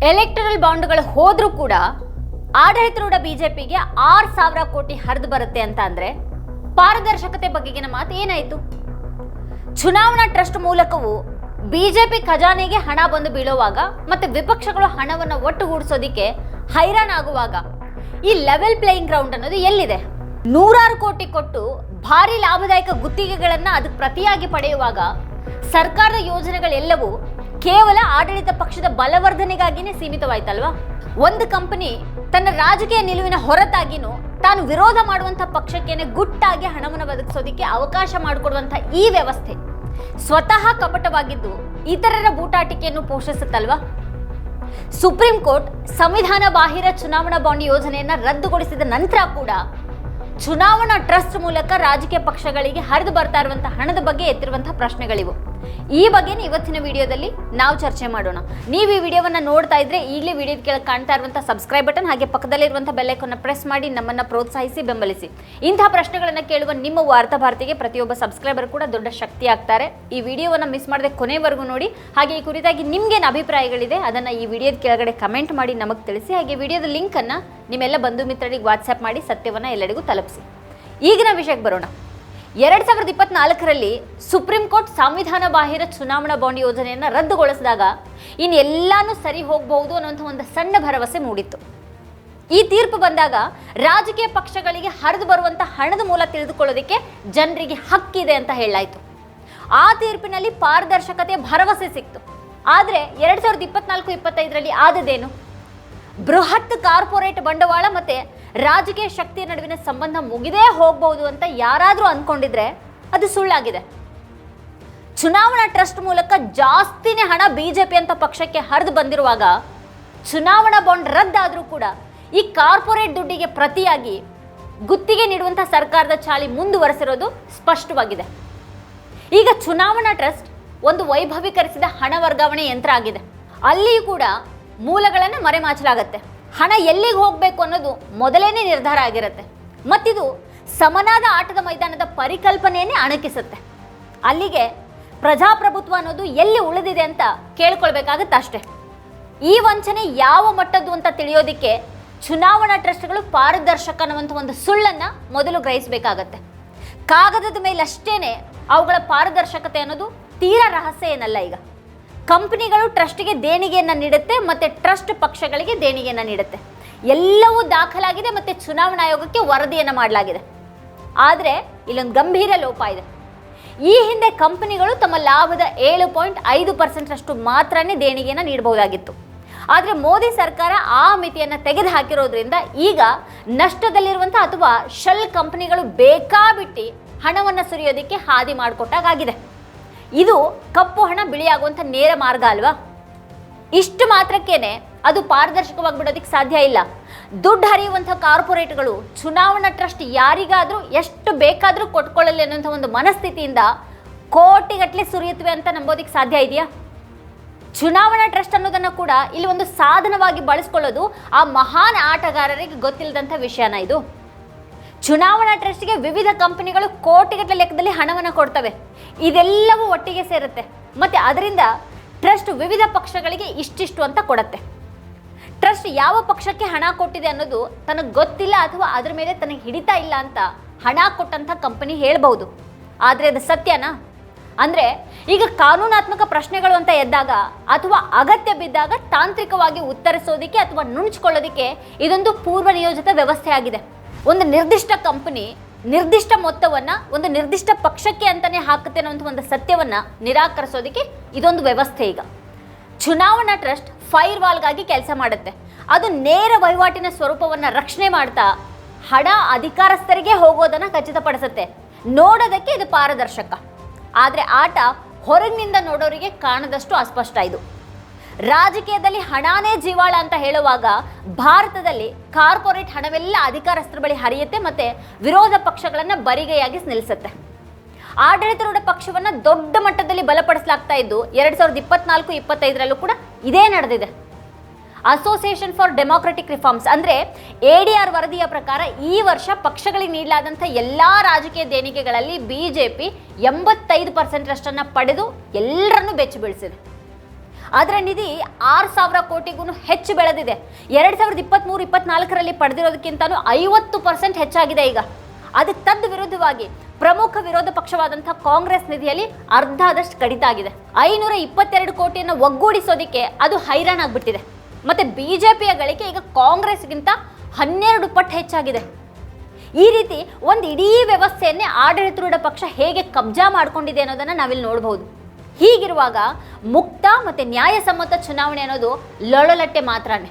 Electoral ಬಾಂಡ್ಗಳು ಹೋದ್ರೂ ಕೂಡ ಆಡಳಿತಾರೂಢ ಬಿಜೆಪಿಗೆ 6,000 ಕೋಟಿ ಹರಿದು ಬರುತ್ತೆ ಅಂತ ಅಂದ್ರೆ ಪಾರದರ್ಶಕತೆ ಬಗೆಗಿನ ಮಾತು ಏನಾಯ್ತು? ಚುನಾವಣಾ ಟ್ರಸ್ಟ್ ಮೂಲಕವೂ ಬಿಜೆಪಿ ಖಜಾನೆಗೆ ಹಣ ಬಂದು ಬೀಳುವಾಗ ಮತ್ತೆ ವಿಪಕ್ಷಗಳು ಹಣವನ್ನು ಒಟ್ಟುಗೂಡಿಸೋದಿಕ್ಕೆ ಹೈರಾಣಾಗುವಾಗ ಈ ಲೆವೆಲ್ ಪ್ಲೇಯಿಂಗ್ ಗ್ರೌಂಡ್ ಅನ್ನೋದು ಎಲ್ಲಿದೆ? 100 ಕೋಟಿ ಕೊಟ್ಟು ಭಾರಿ ಲಾಭದಾಯಕ ಗುತ್ತಿಗೆಗಳನ್ನ ಅದಕ್ಕೆ ಪ್ರತಿಯಾಗಿ ಪಡೆಯುವಾಗ ಸರ್ಕಾರದ ಯೋಜನೆಗಳೆಲ್ಲವೂ ಕೇವಲ ಆಡಳಿತ ಪಕ್ಷದ ಬಲವರ್ಧನೆಗಾಗಿನೇ ಸೀಮಿತವಾಯ್ತಲ್ವಾ? ಒಂದು ಕಂಪನಿ ತನ್ನ ರಾಜಕೀಯ ನಿಲುವಿನ ಹೊರತಾಗಿನೂ ತಾನು ವಿರೋಧ ಮಾಡುವಂತಹ ಪಕ್ಷಕ್ಕೇನೆ ಗುಟ್ಟಾಗಿ ಹಣವನ್ನು ಒದಗಿಸೋದಿಕ್ಕೆ ಅವಕಾಶ ಮಾಡಿಕೊಡುವಂತಹ ಈ ವ್ಯವಸ್ಥೆ ಸ್ವತಃ ಕಪಟವಾಗಿದ್ದು ಇತರರ ಬೂಟಾಟಿಕೆಯನ್ನು ಪೋಷಿಸುತ್ತಲ್ವಾ? ಸುಪ್ರೀಂ ಕೋರ್ಟ್ ಸಂವಿಧಾನ ಬಾಹಿರ ಚುನಾವಣಾ ಬಾಂಡ್ ಯೋಜನೆಯನ್ನ ರದ್ದುಗೊಳಿಸಿದ ನಂತರ ಕೂಡ ಚುನಾವಣಾ ಟ್ರಸ್ಟ್ ಮೂಲಕ ರಾಜಕೀಯ ಪಕ್ಷಗಳಿಗೆ ಹರಿದು ಬರ್ತಾ ಇರುವಂತಹ ಹಣದ ಬಗ್ಗೆ ಎತ್ತಿರುವಂತಹ ಪ್ರಶ್ನೆಗಳಿವು. ಈ ಬಗ್ಗೆ ಇವತ್ತಿನ ವಿಡಿಯೋದಲ್ಲಿ ನಾವು ಚರ್ಚೆ ಮಾಡೋಣ. ನೀವು ಈ ವಿಡಿಯೋವನ್ನ ನೋಡ್ತಾ ಇದ್ರೆ ಈಗಲೇ ವಿಡಿಯೋದ ಕೆಳಗೆ ಕಾಣ್ತಾ ಇರುವಂತಹ ಸಬ್ಸ್ಕ್ರೈಬ್ ಬಟನ್ ಹಾಗೆ ಪಕ್ಕದಲ್ಲಿರುವಂತಹ ಬೆಲ್ ಐಕಾನ್ ಪ್ರೆಸ್ ಮಾಡಿ ನಮ್ಮನ್ನ ಪ್ರೋತ್ಸಾಹಿಸಿ ಬೆಂಬಲಿಸಿ. ಇಂತಹ ಪ್ರಶ್ನೆಗಳನ್ನ ಕೇಳುವ ನಿಮ್ಮ ವಾರ್ತಾ ಭಾರತಿಗೆ ಪ್ರತಿಯೊಬ್ಬ ಸಬ್ಸ್ಕ್ರೈಬರ್ ಕೂಡ ದೊಡ್ಡ ಶಕ್ತಿ ಆಗ್ತಾರೆ. ಈ ವಿಡಿಯೋವನ್ನ ಮಿಸ್ ಮಾಡದೆ ಕೊನೆವರೆಗೂ ನೋಡಿ. ಹಾಗೆ ಈ ಕುರಿತಾಗಿ ನಿಮ್ಗೇನು ಅಭಿಪ್ರಾಯಗಳಿದೆ ಅದನ್ನ ಈ ವಿಡಿಯೋದ ಕೆಳಗಡೆ ಕಮೆಂಟ್ ಮಾಡಿ ನಮಗೆ ತಿಳಿಸಿ. ಹಾಗೆ ವಿಡಿಯೋದ ಲಿಂಕ್ ಅನ್ನ ನಿಮ್ಮೆಲ್ಲ ಬಂಧು ಮಿತ್ರರಿಗೆ ವಾಟ್ಸ್ಆಪ್ ಮಾಡಿ ಸತ್ಯವನ್ನ ಎಲ್ಲರಿಗೂ ತಲುಪಿಸಿ. ಈಗಿನ ವಿಷಯಕ್ಕೆ ಬರೋಣ. 2024ರಲ್ಲಿ ಸುಪ್ರೀಂ ಕೋರ್ಟ್ ಸಂವಿಧಾನ ಬಾಹಿರ ಚುನಾವಣಾ ಬಾಂಡ್ ಯೋಜನೆಯನ್ನು ರದ್ದುಗೊಳಿಸಿದಾಗ ಇನ್ನೆಲ್ಲಾನು ಸರಿ ಹೋಗಬಹುದು ಅನ್ನುವಂಥ ಒಂದು ಸಣ್ಣ ಭರವಸೆ ಮೂಡಿತ್ತು. ಈ ತೀರ್ಪು ಬಂದಾಗ ರಾಜಕೀಯ ಪಕ್ಷಗಳಿಗೆ ಹರಿದು ಬರುವಂಥ ಹಣದ ಮೂಲ ತಿಳಿದುಕೊಳ್ಳೋದಕ್ಕೆ ಜನರಿಗೆ ಹಕ್ಕಿದೆ ಅಂತ ಹೇಳಲಾಯಿತು. ಆ ತೀರ್ಪಿನಲ್ಲಿ ಪಾರದರ್ಶಕತೆಯ ಭರವಸೆ ಸಿಕ್ತು. ಆದರೆ 2024-25ರಲ್ಲಿ ಆದದೇನು? ಬೃಹತ್ ಕಾರ್ಪೊರೇಟ್ ಬಂಡವಾಳ ಮತ್ತೆ ರಾಜಕೀಯ ಶಕ್ತಿಯ ನಡುವಿನ ಸಂಬಂಧ ಮುಗಿದೇ ಹೋಗಬಹುದು ಅಂತ ಯಾರಾದರೂ ಅಂದ್ಕೊಂಡಿದ್ರೆ ಅದು ಸುಳ್ಳಾಗಿದೆ. ಚುನಾವಣಾ ಟ್ರಸ್ಟ್ ಮೂಲಕ ಜಾಸ್ತಿನೇ ಹಣ ಬಿಜೆಪಿ ಅಂತ ಪಕ್ಷಕ್ಕೆ ಹರಿದು ಬಂದಿರುವಾಗ ಚುನಾವಣಾ ಬಾಂಡ್ ರದ್ದಾದರೂ ಕೂಡ ಈ ಕಾರ್ಪೊರೇಟ್ ದುಡ್ಡಿಗೆ ಪ್ರತಿಯಾಗಿ ಗುತ್ತಿಗೆ ನೀಡುವಂಥ ಸರ್ಕಾರದ ಚಾಳಿ ಮುಂದುವರೆಸಿರೋದು ಸ್ಪಷ್ಟವಾಗಿದೆ. ಈಗ ಚುನಾವಣಾ ಟ್ರಸ್ಟ್ ಒಂದು ವೈಭವೀಕರಿಸಿದ ಹಣ ವರ್ಗಾವಣೆ ಯಂತ್ರ ಆಗಿದೆ. ಅಲ್ಲಿಯೂ ಕೂಡ ಮೂಲಗಳನ್ನು ಮರೆಮಾಚಲಾಗತ್ತೆ. ಹಣ ಎಲ್ಲಿಗೆ ಹೋಗಬೇಕು ಅನ್ನೋದು ಮೊದಲೇನೆ ನಿರ್ಧಾರ ಆಗಿರುತ್ತೆ. ಮತ್ತಿದು ಸಮನಾದ ಆಟದ ಮೈದಾನದ ಪರಿಕಲ್ಪನೆಯನ್ನೇ ಅಣಕಿಸುತ್ತೆ. ಅಲ್ಲಿಗೆ ಪ್ರಜಾಪ್ರಭುತ್ವ ಅನ್ನೋದು ಎಲ್ಲಿ ಉಳಿದಿದೆ ಅಂತ ಕೇಳ್ಕೊಳ್ಬೇಕಾಗತ್ತೆ ಅಷ್ಟೇ. ಈ ವಂಚನೆ ಯಾವ ಮಟ್ಟದ್ದು ಅಂತ ತಿಳಿಯೋದಿಕ್ಕೆ ಚುನಾವಣಾ ಟ್ರಸ್ಟ್ಗಳು ಪಾರದರ್ಶಕ ಅನ್ನುವಂಥ ಒಂದು ಸುಳ್ಳನ್ನು ಮೊದಲು ಗ್ರಹಿಸಬೇಕಾಗತ್ತೆ. ಕಾಗದದ ಮೇಲಷ್ಟೇನೆ ಅವುಗಳ ಪಾರದರ್ಶಕತೆ ಅನ್ನೋದು ತೀರಾ ರಹಸ್ಯ ಏನಲ್ಲ. ಈಗ ಕಂಪನಿಗಳು ಟ್ರಸ್ಟ್ಗೆ ದೇಣಿಗೆಯನ್ನು ನೀಡುತ್ತೆ ಮತ್ತು ಟ್ರಸ್ಟ್ ಪಕ್ಷಗಳಿಗೆ ದೇಣಿಗೆಯನ್ನು ನೀಡುತ್ತೆ. ಎಲ್ಲವೂ ದಾಖಲಾಗಿದೆ ಮತ್ತು ಚುನಾವಣಾ ಆಯೋಗಕ್ಕೆ ವರದಿಯನ್ನು ಮಾಡಲಾಗಿದೆ. ಆದರೆ ಇಲ್ಲೊಂದು ಗಂಭೀರ ಲೋಪ ಇದೆ. ಈ ಹಿಂದೆ ಕಂಪನಿಗಳು ತಮ್ಮ ಲಾಭದ 7.5% ಮಾತ್ರನೇ ದೇಣಿಗೆಯನ್ನು ನೀಡಬಹುದಾಗಿತ್ತು. ಆದರೆ ಮೋದಿ ಸರ್ಕಾರ ಆ ಮಿತಿಯನ್ನು ತೆಗೆದು ಹಾಕಿರೋದ್ರಿಂದ ಈಗ ನಷ್ಟದಲ್ಲಿರುವಂಥ ಅಥವಾ ಶೆಲ್ ಕಂಪನಿಗಳು ಬೇಕಾಬಿಟ್ಟು ಹಣವನ್ನು ಸುರಿಯೋದಕ್ಕೆ ಹಾದಿ ಮಾಡಿಕೊಟ್ಟಾಗಿದೆ. ಇದು ಕಪ್ಪು ಹಣ ಬಿಳಿಯಾಗುವಂಥ ನೇರ ಮಾರ್ಗ ಅಲ್ವಾ? ಇಷ್ಟು ಮಾತ್ರಕ್ಕೇನೆ ಅದು ಪಾರದರ್ಶಕವಾಗಿ ಬಿಡೋದಕ್ಕೆ ಸಾಧ್ಯ ಇಲ್ಲ. ದುಡ್ಡು ಹರಿಯುವಂಥ ಕಾರ್ಪೊರೇಟ್ಗಳು ಚುನಾವಣಾ ಟ್ರಸ್ಟ್ ಯಾರಿಗಾದರೂ ಎಷ್ಟು ಬೇಕಾದರೂ ಕೊಟ್ಕೊಳ್ಳಲಿ ಅನ್ನೋಂಥ ಒಂದು ಮನಸ್ಥಿತಿಯಿಂದ ಕೋಟಿಗಟ್ಟಲೆ ಸುರಿಯುತ್ತವೆ ಅಂತ ನಂಬೋದಕ್ಕೆ ಸಾಧ್ಯ ಇದೆಯಾ? ಚುನಾವಣಾ ಟ್ರಸ್ಟ್ ಅನ್ನೋದನ್ನು ಕೂಡ ಇಲ್ಲಿ ಒಂದು ಸಾಧನವಾಗಿ ಬಳಸ್ಕೊಳ್ಳೋದು ಆ ಮಹಾನ್ ಆಟಗಾರರಿಗೆ ಗೊತ್ತಿಲ್ಲದಂಥ ವಿಷಯನ ಇದು. ಚುನಾವಣಾ ಟ್ರಸ್ಟ್ಗೆ ವಿವಿಧ ಕಂಪನಿಗಳು ಕೋಟಿಗಟ್ಟಲೆ ಲೆಕ್ಕದಲ್ಲಿ ಹಣವನ್ನು ಕೊಡ್ತವೆ. ಇದೆಲ್ಲವೂ ಒಟ್ಟಿಗೆ ಸೇರುತ್ತೆ ಮತ್ತು ಅದರಿಂದ ಟ್ರಸ್ಟ್ ವಿವಿಧ ಪಕ್ಷಗಳಿಗೆ ಇಷ್ಟಿಷ್ಟು ಅಂತ ಕೊಡುತ್ತೆ. ಟ್ರಸ್ಟ್ ಯಾವ ಪಕ್ಷಕ್ಕೆ ಹಣ ಕೊಟ್ಟಿದೆ ಅನ್ನೋದು ತನಗೆ ಗೊತ್ತಿಲ್ಲ ಅಥವಾ ಅದರ ಮೇಲೆ ತನಗೆ ಹಿಡಿತಾ ಇಲ್ಲ ಅಂತ ಹಣ ಕೊಟ್ಟಂಥ ಕಂಪನಿ ಹೇಳ್ಬೋದು. ಆದರೆ ಅದು ಸತ್ಯನಾ? ಅಂದರೆ ಈಗ ಕಾನೂನಾತ್ಮಕ ಪ್ರಶ್ನೆಗಳು ಅಂತ ಎದ್ದಾಗ ಅಥವಾ ಅಗತ್ಯ ಬಿದ್ದಾಗ ತಾಂತ್ರಿಕವಾಗಿ ಉತ್ತರಿಸೋದಕ್ಕೆ ಅಥವಾ ನುಣುಚಿಕೊಳ್ಳೋದಕ್ಕೆ ಇದೊಂದು ಪೂರ್ವ ನಿಯೋಜಿತ ವ್ಯವಸ್ಥೆ ಆಗಿದೆ. ಒಂದು ನಿರ್ದಿಷ್ಟ ಕಂಪನಿ ನಿರ್ದಿಷ್ಟ ಮೊತ್ತವನ್ನು ಒಂದು ನಿರ್ದಿಷ್ಟ ಪಕ್ಷಕ್ಕೆ ಅಂತಲೇ ಹಾಕುತ್ತೆ ಅನ್ನೋ ಒಂದು ಸತ್ಯವನ್ನು ನಿರಾಕರಿಸೋದಕ್ಕೆ ಇದೊಂದು ವ್ಯವಸ್ಥೆ. ಈಗ ಚುನಾವಣಾ ಟ್ರಸ್ಟ್ ಫೈರ್ ವಾಲ್ಗಾಗಿ ಕೆಲಸ ಮಾಡುತ್ತೆ. ಅದು ನೇರ ವಹಿವಾಟಿನ ಸ್ವರೂಪವನ್ನು ರಕ್ಷಣೆ ಮಾಡ್ತಾ ಹಣ ಅಧಿಕಾರಸ್ಥರಿಗೆ ಹೋಗೋದನ್ನು ಖಚಿತಪಡಿಸುತ್ತೆ. ನೋಡೋದಕ್ಕೆ ಇದು ಪಾರದರ್ಶಕ. ಆದರೆ ಆಟ ಹೊರಗಿನಿಂದ ನೋಡೋರಿಗೆ ಕಾಣದಷ್ಟು ಅಸ್ಪಷ್ಟ. ಇದು ರಾಜಕೀಯದಲ್ಲಿ ಹಣಾನೇ ಜೀವಾಳ ಅಂತ ಹೇಳುವಾಗ ಭಾರತದಲ್ಲಿ ಕಾರ್ಪೊರೇಟ್ ಹಣವೆಲ್ಲ ಅಧಿಕಾರಸ್ಥರ ಬಳಿ ಹರಿಯುತ್ತೆ ಮತ್ತು ವಿರೋಧ ಪಕ್ಷಗಳನ್ನು ಬರಿಗೈಯಾಗಿ ನಿಲ್ಲಿಸುತ್ತೆ. ಆಡಳಿತಾರೂಢ ಪಕ್ಷವನ್ನು ದೊಡ್ಡ ಮಟ್ಟದಲ್ಲಿ ಬಲಪಡಿಸಲಾಗ್ತಾ ಇದ್ದು 2024-25ರಲ್ಲೂ ಕೂಡ ಇದೇ ನಡೆದಿದೆ. ಅಸೋಸಿಯೇಷನ್ ಫಾರ್ ಡೆಮಾಕ್ರೆಟಿಕ್ ರಿಫಾರ್ಮ್ಸ್ ಅಂದರೆ ADR ವರದಿಯ ಪ್ರಕಾರ ಈ ವರ್ಷ ಪಕ್ಷಗಳಿಗೆ ನೀಡಲಾದಂಥ ಎಲ್ಲ ರಾಜಕೀಯ ದೇಣಿಗೆಗಳಲ್ಲಿ ಬಿಜೆಪಿ 85% ಪಡೆದು ಎಲ್ಲರನ್ನೂ ಬೆಚ್ಚಿ ಬೀಳಿಸಿದೆ. ಅದರ ನಿಧಿ 6,000 ಕೋಟಿಗೂ ಹೆಚ್ಚು ಬೆಳೆದಿದೆ. 2023-24ರಲ್ಲಿ ಪಡೆದಿರೋದಕ್ಕಿಂತಲೂ 50% ಹೆಚ್ಚಾಗಿದೆ. ಈಗ ಅದಕ್ಕೆ ತದ್ ವಿರುದ್ಧವಾಗಿ ಪ್ರಮುಖ ವಿರೋಧ ಪಕ್ಷವಾದಂಥ ಕಾಂಗ್ರೆಸ್ ನಿಧಿಯಲ್ಲಿ ಅರ್ಧದಷ್ಟು ಕಡಿತ ಆಗಿದೆ. 522 ಕೋಟಿಯನ್ನು ಒಗ್ಗೂಡಿಸೋದಕ್ಕೆ ಅದು ಹೈರಾಣಾಗ್ಬಿಟ್ಟಿದೆ. ಮತ್ತೆ ಬಿಜೆಪಿಯ ಗಳಿಕೆ ಈಗ ಕಾಂಗ್ರೆಸ್ಗಿಂತ 12 ಪಟ್ಟು ಹೆಚ್ಚಾಗಿದೆ. ಈ ರೀತಿ ಒಂದು ಇಡೀ ವ್ಯವಸ್ಥೆಯನ್ನೇ ಆಡಳಿತಾರೂಢ ಪಕ್ಷ ಹೇಗೆ ಕಬ್ಜಾ ಮಾಡ್ಕೊಂಡಿದೆ ಅನ್ನೋದನ್ನ ನಾವಿಲ್ಲಿ ನೋಡಬಹುದು. ಹೀಗಿರುವಾಗ ಮುಕ್ತ ಮತ್ತು ನ್ಯಾಯಸಮ್ಮತ ಚುನಾವಣೆ ಅನ್ನೋದು ಲೊಳಲಟ್ಟೆ ಮಾತ್ರನೇ.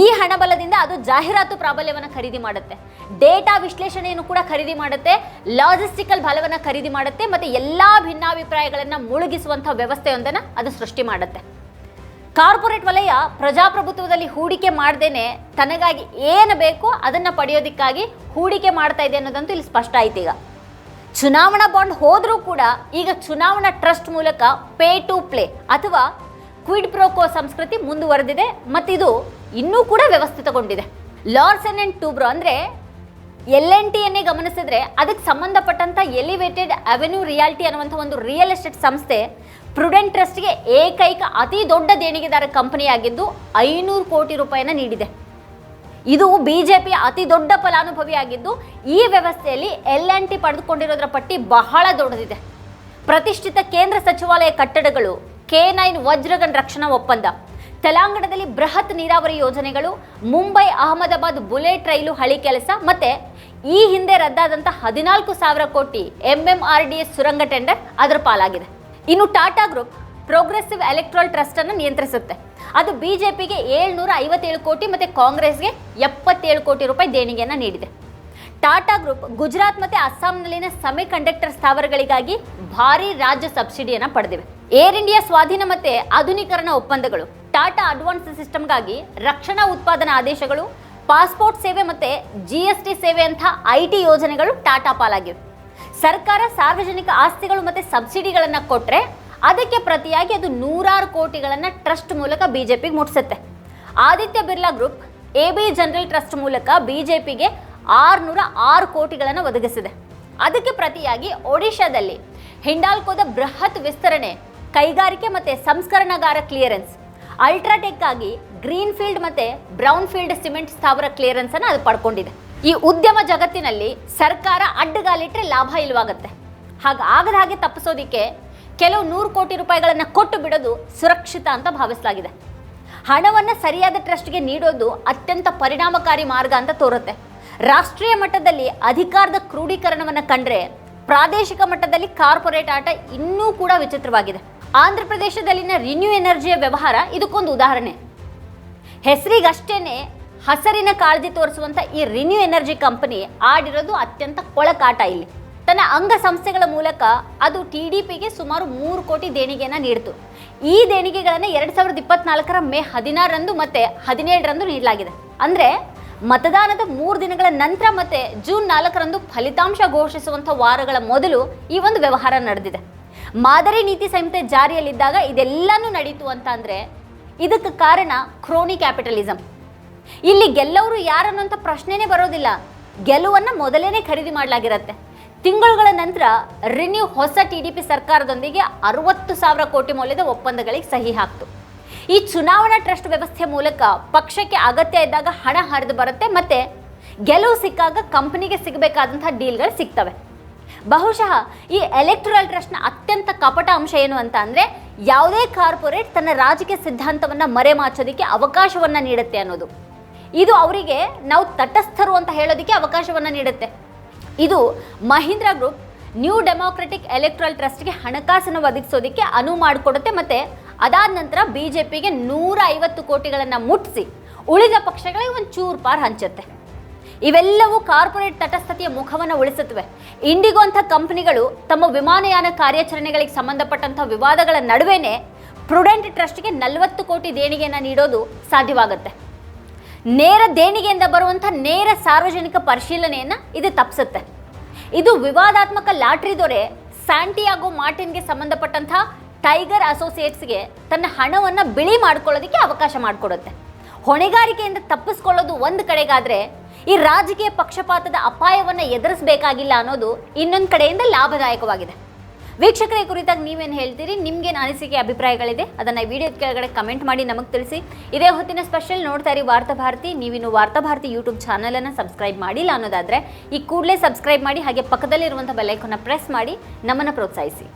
ಈ ಹಣಬಲದಿಂದ ಅದು ಜಾಹೀರಾತು ಪ್ರಾಬಲ್ಯವನ್ನು ಖರೀದಿ ಮಾಡುತ್ತೆ, ಡೇಟಾ ವಿಶ್ಲೇಷಣೆಯನ್ನು ಕೂಡ ಖರೀದಿ ಮಾಡುತ್ತೆ, ಲಾಜಿಸ್ಟಿಕಲ್ ಬಲವನ್ನು ಖರೀದಿ ಮಾಡುತ್ತೆ, ಮತ್ತು ಎಲ್ಲ ಭಿನ್ನಾಭಿಪ್ರಾಯಗಳನ್ನು ಮುಳುಗಿಸುವಂಥ ವ್ಯವಸ್ಥೆಯೊಂದನ್ನು ಅದು ಸೃಷ್ಟಿ ಮಾಡುತ್ತೆ. ಕಾರ್ಪೊರೇಟ್ ವಲಯ ಪ್ರಜಾಪ್ರಭುತ್ವದಲ್ಲಿ ಹೂಡಿಕೆ ಮಾಡ್ದೇನೆ ತನಗಾಗಿ ಏನು ಬೇಕೋ ಅದನ್ನು ಪಡೆಯೋದಕ್ಕಾಗಿ ಹೂಡಿಕೆ ಮಾಡ್ತಾ ಇದೆ ಅನ್ನೋದಂತೂ ಇಲ್ಲಿ ಸ್ಪಷ್ಟ ಆಯ್ತು. ಈಗ ಚುನಾವಣಾ ಬಾಂಡ್ ಹೋದರೂ ಕೂಡ ಈಗ ಚುನಾವಣಾ ಟ್ರಸ್ಟ್ ಮೂಲಕ ಪೇ ಟು ಪ್ಲೇ ಅಥವಾ ಕ್ವಿಡ್ ಪ್ರೋಕೋ ಸಂಸ್ಕೃತಿ ಮುಂದುವರೆದಿದೆ ಮತ್ತು ಇದು ಇನ್ನೂ ಕೂಡ ವ್ಯವಸ್ಥಿತಗೊಂಡಿದೆ. ಲಾರ್ಸನ್ ಅಂಡ್ ಟೂಬ್ರೋ ಅಂದರೆ LNTಯನ್ನೇ ಗಮನಿಸಿದ್ರೆ ಅದಕ್ಕೆ ಸಂಬಂಧಪಟ್ಟಂಥ ಎಲಿವೇಟೆಡ್ ಅವೆನ್ಯೂ ರಿಯಾಲಿಟಿ ಅನ್ನುವಂಥ ಒಂದು ರಿಯಲ್ ಎಸ್ಟೇಟ್ ಸಂಸ್ಥೆ ಪ್ರುಡೆಂಟ್ ಟ್ರಸ್ಟ್ಗೆ ಏಕೈಕ ಅತಿ ದೊಡ್ಡ ದೇಣಿಗೆದಾರ ಕಂಪನಿಯಾಗಿದ್ದು 500 ಕೋಟಿ ರೂಪಾಯಿನ ನೀಡಿದೆ. ಇದು ಬಿಜೆಪಿಯ ಅತಿ ದೊಡ್ಡ ಫಲಾನುಭವಿಯಾಗಿದ್ದು ಈ ವ್ಯವಸ್ಥೆಯಲ್ಲಿ L&T ಪಡೆದುಕೊಂಡಿರೋದರ ಪಟ್ಟಿ ಬಹಳ ದೊಡ್ಡದಿದೆ. ಪ್ರತಿಷ್ಠಿತ ಕೇಂದ್ರ ಸಚಿವಾಲಯ ಕಟ್ಟಡಗಳು, K9 ವಜ್ರಗನ್ ರಕ್ಷಣಾ ಒಪ್ಪಂದ, ತೆಲಂಗಾಣದಲ್ಲಿ ಬೃಹತ್ ನೀರಾವರಿ ಯೋಜನೆಗಳು, ಮುಂಬೈ ಅಹಮದಾಬಾದ್ ಬುಲೆಟ್ ರೈಲು ಹಳಿ ಕೆಲಸ, ಮತ್ತೆ ಈ ಹಿಂದೆ ರದ್ದಾದಂಥ 14,000 ಕೋಟಿ MMRDA ಸುರಂಗ ಟೆಂಡರ್ ಅದರ ಪಾಲಾಗಿದೆ. ಇನ್ನು Tata group progressive electoral trust ಅನ್ನು ನಿಯಂತ್ರಿಸುತ್ತೆ. ಅದು ಬಿಜೆಪಿಗೆ 757 ಕೋಟಿ ಮತ್ತು ಕಾಂಗ್ರೆಸ್ಗೆ 77 ಕೋಟಿ ರೂಪಾಯಿ ದೇಣಿಗೆಯನ್ನು ನೀಡಿದೆ. ಟಾಟಾ ಗ್ರೂಪ್ ಗುಜರಾತ್ ಮತ್ತು ಅಸ್ಸಾಂನಲ್ಲಿನ ಸೆಮಿ ಕಂಡಕ್ಟರ್ ಸ್ಥಾವರಗಳಿಗಾಗಿ ಭಾರಿ ರಾಜ್ಯ ಸಬ್ಸಿಡಿಯನ್ನು ಪಡೆದಿವೆ. ಏರ್ ಇಂಡಿಯಾ ಸ್ವಾಧೀನ ಮತ್ತು ಆಧುನೀಕರಣ ಒಪ್ಪಂದಗಳು, ಟಾಟಾ ಅಡ್ವಾನ್ಸ್ ಸಿಸ್ಟಮ್ಗಾಗಿ ರಕ್ಷಣಾ ಉತ್ಪಾದನಾ ಆದೇಶಗಳು, ಪಾಸ್ಪೋರ್ಟ್ ಸೇವೆ ಮತ್ತು GST ಸೇವೆ ಅಂಥ IT ಯೋಜನೆಗಳು ಟಾಟಾ ಪಾಲಾಗಿವೆ. ಸರ್ಕಾರ ಸಾರ್ವಜನಿಕ ಆಸ್ತಿಗಳು ಮತ್ತು ಸಬ್ಸಿಡಿಗಳನ್ನು ಕೊಟ್ಟರೆ ಅದಕ್ಕೆ ಪ್ರತಿಯಾಗಿ ಅದು 100 ಕೋಟಿಗಳನ್ನು ಟ್ರಸ್ಟ್ ಮೂಲಕ ಬಿಜೆಪಿಗೆ ಮುಟ್ಟಿಸುತ್ತೆ. Aditya Birla group AB general trust ಮೂಲಕ ಬಿಜೆಪಿಗೆ 606 ಕೋಟಿಗಳನ್ನು ಒದಗಿಸಿದೆ. ಅದಕ್ಕೆ ಪ್ರತಿಯಾಗಿ ಒಡಿಶಾದಲ್ಲಿ ಹಿಂಡಾಲ್ಕೋದ ಬೃಹತ್ ವಿಸ್ತರಣೆ, ಕೈಗಾರಿಕೆ ಮತ್ತು ಸಂಸ್ಕರಣಾಗಾರ ಕ್ಲಿಯರೆನ್ಸ್, ಅಲ್ಟ್ರಾಟೆಕ್ ಆಗಿ ಗ್ರೀನ್ ಫೀಲ್ಡ್ ಮತ್ತು ಬ್ರೌನ್ ಫೀಲ್ಡ್ ಸಿಮೆಂಟ್ ಸ್ಥಾವರ ಕ್ಲಿಯರೆನ್ಸ್ ಅನ್ನು ಅದು ಪಡ್ಕೊಂಡಿದೆ. ಈ ಉದ್ಯಮ ಜಗತ್ತಿನಲ್ಲಿ ಸರ್ಕಾರ ಅಡ್ಡಗಾಲಿಟ್ರೆ ಲಾಭ ಇಲ್ವಾಗತ್ತೆ. ಆಗದ ಹಾಗೆ ತಪ್ಪಿಸೋದಿಕ್ಕೆ ಕೆಲವು 100 ಕೋಟಿ ರೂಪಾಯಿಗಳನ್ನು ಕೊಟ್ಟು ಬಿಡೋದು ಸುರಕ್ಷಿತ ಅಂತ ಭಾವಿಸಲಾಗಿದೆ. ಹಣವನ್ನು ಸರಿಯಾದ ಟ್ರಸ್ಟ್ಗೆ ನೀಡೋದು ಅತ್ಯಂತ ಪರಿಣಾಮಕಾರಿ ಮಾರ್ಗ ಅಂತ ತೋರುತ್ತೆ. ರಾಷ್ಟ್ರೀಯ ಮಟ್ಟದಲ್ಲಿ ಅಧಿಕಾರದ ಕ್ರೋಢೀಕರಣವನ್ನು ಕಂಡ್ರೆ ಪ್ರಾದೇಶಿಕ ಮಟ್ಟದಲ್ಲಿ ಕಾರ್ಪೊರೇಟ್ ಆಟ ಇನ್ನೂ ಕೂಡ ವಿಚಿತ್ರವಾಗಿದೆ. ಆಂಧ್ರ ಪ್ರದೇಶದಲ್ಲಿನ ರಿನ್ಯೂ ಎನರ್ಜಿಯ ವ್ಯವಹಾರ ಇದಕ್ಕೊಂದು ಉದಾಹರಣೆ. ಹೆಸರಿಗಷ್ಟೇನೆ ಹಸರಿನ ಕಾಳಜಿ ತೋರಿಸುವಂಥ ಈ ರಿನ್ಯೂ ಎನರ್ಜಿ ಕಂಪನಿ ಆಡಿರೋದು ಅತ್ಯಂತ ಕೊಳಕಾಟ. ಇಲ್ಲಿ ತನ್ನ ಅಂಗಸಂಸ್ಥೆಗಳ ಮೂಲಕ ಅದು TDPಗೆ ಸುಮಾರು 3 ಕೋಟಿ ದೇಣಿಗೆಯನ್ನು ನೀಡಿತು. ಈ ದೇಣಿಗೆಗಳನ್ನು 2024ರ ಮೇ 16ರಂದು ಮತ್ತು 17ರಂದು ನೀಡಲಾಗಿದೆ. ಅಂದರೆ ಮತದಾನದ 3 ದಿನಗಳ ನಂತರ ಮತ್ತು ಜೂನ್ 4ರಂದು ಫಲಿತಾಂಶ ಘೋಷಿಸುವಂಥ ವಾರಗಳ ಮೊದಲು ಈ ಒಂದು ವ್ಯವಹಾರ ನಡೆದಿದೆ. ಮಾದರಿ ನೀತಿ ಸಂಹಿತೆ ಜಾರಿಯಲ್ಲಿದ್ದಾಗ ಇದೆಲ್ಲನೂ ನಡೀತು ಅಂತ ಅಂದರೆ ಇದಕ್ಕೆ ಕಾರಣ ಕ್ರೋನಿ ಕ್ಯಾಪಿಟಲಿಸಮ್. ಇಲ್ಲಿ ಗೆಲ್ಲವರು ಯಾರನ್ನಂತ ಪ್ರಶ್ನೆನೇ ಬರೋದಿಲ್ಲ. ಗೆಲುವನ್ನು ಮೊದಲೇನೆ ಖರೀದಿ ಮಾಡಲಾಗಿರುತ್ತೆ. ತಿಂಗಳುಗಳ ನಂತರ ರಿನ್ಯೂ ಹೊಸ TDP ಸರ್ಕಾರದೊಂದಿಗೆ 60,000 ಕೋಟಿ ಮೌಲ್ಯದ ಒಪ್ಪಂದಗಳಿಗೆ ಸಹಿ ಹಾಕ್ತು. ಈ ಚುನಾವಣಾ ಟ್ರಸ್ಟ್ ವ್ಯವಸ್ಥೆ ಮೂಲಕ ಪಕ್ಷಕ್ಕೆ ಅಗತ್ಯ ಇದ್ದಾಗ ಹಣ ಹರಿದು ಬರುತ್ತೆ ಮತ್ತು ಗೆಲುವು ಸಿಕ್ಕಾಗ ಕಂಪನಿಗೆ ಸಿಗಬೇಕಾದಂಥ ಡೀಲ್ಗಳು ಸಿಗ್ತವೆ. ಬಹುಶಃ ಈ ಎಲೆಕ್ಟ್ರಲ್ ಟ್ರಸ್ಟ್ನ ಅತ್ಯಂತ ಕಪಟ ಅಂಶ ಏನು ಅಂತ ಅಂದರೆ ಯಾವುದೇ ಕಾರ್ಪೊರೇಟ್ ತನ್ನ ರಾಜಕೀಯ ಸಿದ್ಧಾಂತವನ್ನು ಮರೆಮಾಚೋದಕ್ಕೆ ಅವಕಾಶವನ್ನು ನೀಡುತ್ತೆ ಅನ್ನೋದು. ಇದು ಅವರಿಗೆ ನಾವು ತಟಸ್ಥರು ಅಂತ ಹೇಳೋದಕ್ಕೆ ಅವಕಾಶವನ್ನು ನೀಡುತ್ತೆ. ಇದು Mahindra group new democratic electoral ಟ್ರಸ್ಟ್ಗೆ ಹಣಕಾಸನ್ನು ಒದಗಿಸೋದಕ್ಕೆ ಅನುವು ಮಾಡಿಕೊಡುತ್ತೆ ಮತ್ತು ಅದಾದ ನಂತರ ಬಿಜೆಪಿಗೆ 150 ಕೋಟಿಗಳನ್ನು ಮುಟ್ಟಿಸಿ ಉಳಿದ ಪಕ್ಷಗಳಿಗೆ ಒಂದು ಚೂರು ಪಾರ್ ಹಂಚುತ್ತೆ. ಇವೆಲ್ಲವೂ ಕಾರ್ಪೊರೇಟ್ ತಟಸ್ಥತೆಯ ಮುಖವನ್ನು ಉಳಿಸುತ್ತವೆ. ಇಂಡಿಗೋ ಅಂಥ ಕಂಪನಿಗಳು ತಮ್ಮ ವಿಮಾನಯಾನ ಕಾರ್ಯಾಚರಣೆಗಳಿಗೆ ಸಂಬಂಧಪಟ್ಟಂಥ ವಿವಾದಗಳ ನಡುವೆನೇ ಪ್ರುಡೆಂಟ್ ಟ್ರಸ್ಟ್ಗೆ 40 ಕೋಟಿ ದೇಣಿಗೆಯನ್ನು ನೀಡೋದು ಸಾಧ್ಯವಾಗುತ್ತೆ. ನೇರ ದೇಣಿಗೆಯಿಂದ ಬರುವಂಥ ನೇರ ಸಾರ್ವಜನಿಕ ಪರಿಶೀಲನೆಯನ್ನು ಇದು ತಪ್ಪಿಸುತ್ತೆ. ಇದು ವಿವಾದಾತ್ಮಕ ಲಾಟ್ರಿ ದೊರೆ ಸ್ಯಾಂಟಿಯಾಗೋ ಮಾರ್ಟಿನ್ಗೆ ಸಂಬಂಧಪಟ್ಟಂಥ ಟೈಗರ್ ಅಸೋಸಿಯೇಟ್ಸ್ಗೆ ತನ್ನ ಹಣವನ್ನು ಬಿಳಿ ಮಾಡ್ಕೊಳ್ಳೋದಕ್ಕೆ ಅವಕಾಶ ಮಾಡಿಕೊಡುತ್ತೆ. ಹೊಣೆಗಾರಿಕೆಯಿಂದ ತಪ್ಪಿಸ್ಕೊಳ್ಳೋದು ಒಂದು ಕಡೆಗಾದರೆ ಈ ರಾಜಕೀಯ ಪಕ್ಷಪಾತದ ಅಪಾಯವನ್ನು ಎದುರಿಸಬೇಕಾಗಿಲ್ಲ ಅನ್ನೋದು ಇನ್ನೊಂದು ಕಡೆಯಿಂದ ಲಾಭದಾಯಕವಾಗಿದೆ. ವೀಕ್ಷಕರ ಈ ಕುರಿತಾಗಿ ನೀವೇನು ಹೇಳ್ತೀರಿ? ನಿಮ್ಗೇನು ಅನಿಸಿಕೆ ಅಭಿಪ್ರಾಯಗಳಿದೆ ಅದನ್ನು ವಿಡಿಯೋದ ಕೆಳಗಡೆ ಕಮೆಂಟ್ ಮಾಡಿ ನಮಗೆ ತಿಳಿಸಿ. ಇದೇ ಹೊತ್ತಿನ ಸ್ಪೆಷಲ್ ನೋಡ್ತಾ ಇರಿ ವಾರ್ತಾಭಾರತಿ. ನೀವಿನ್ನು ವಾರ್ತಾಭಾರತಿ ಯೂಟ್ಯೂಬ್ ಚಾನಲನ್ನು ಸಬ್ಸ್ಕ್ರೈಬ್ ಮಾಡಿಲ್ಲ ಅನ್ನೋದಾದರೆ ಈ ಕೂಡಲೇ ಸಬ್ಸ್ಕ್ರೈಬ್ ಮಾಡಿ, ಹಾಗೆ ಪಕ್ಕದಲ್ಲಿರುವಂಥ ಬೆಲ್ ಐಕಾನ್ನ ಪ್ರೆಸ್ ಮಾಡಿ ನಮ್ಮನ್ನು ಪ್ರೋತ್ಸಾಹಿಸಿ.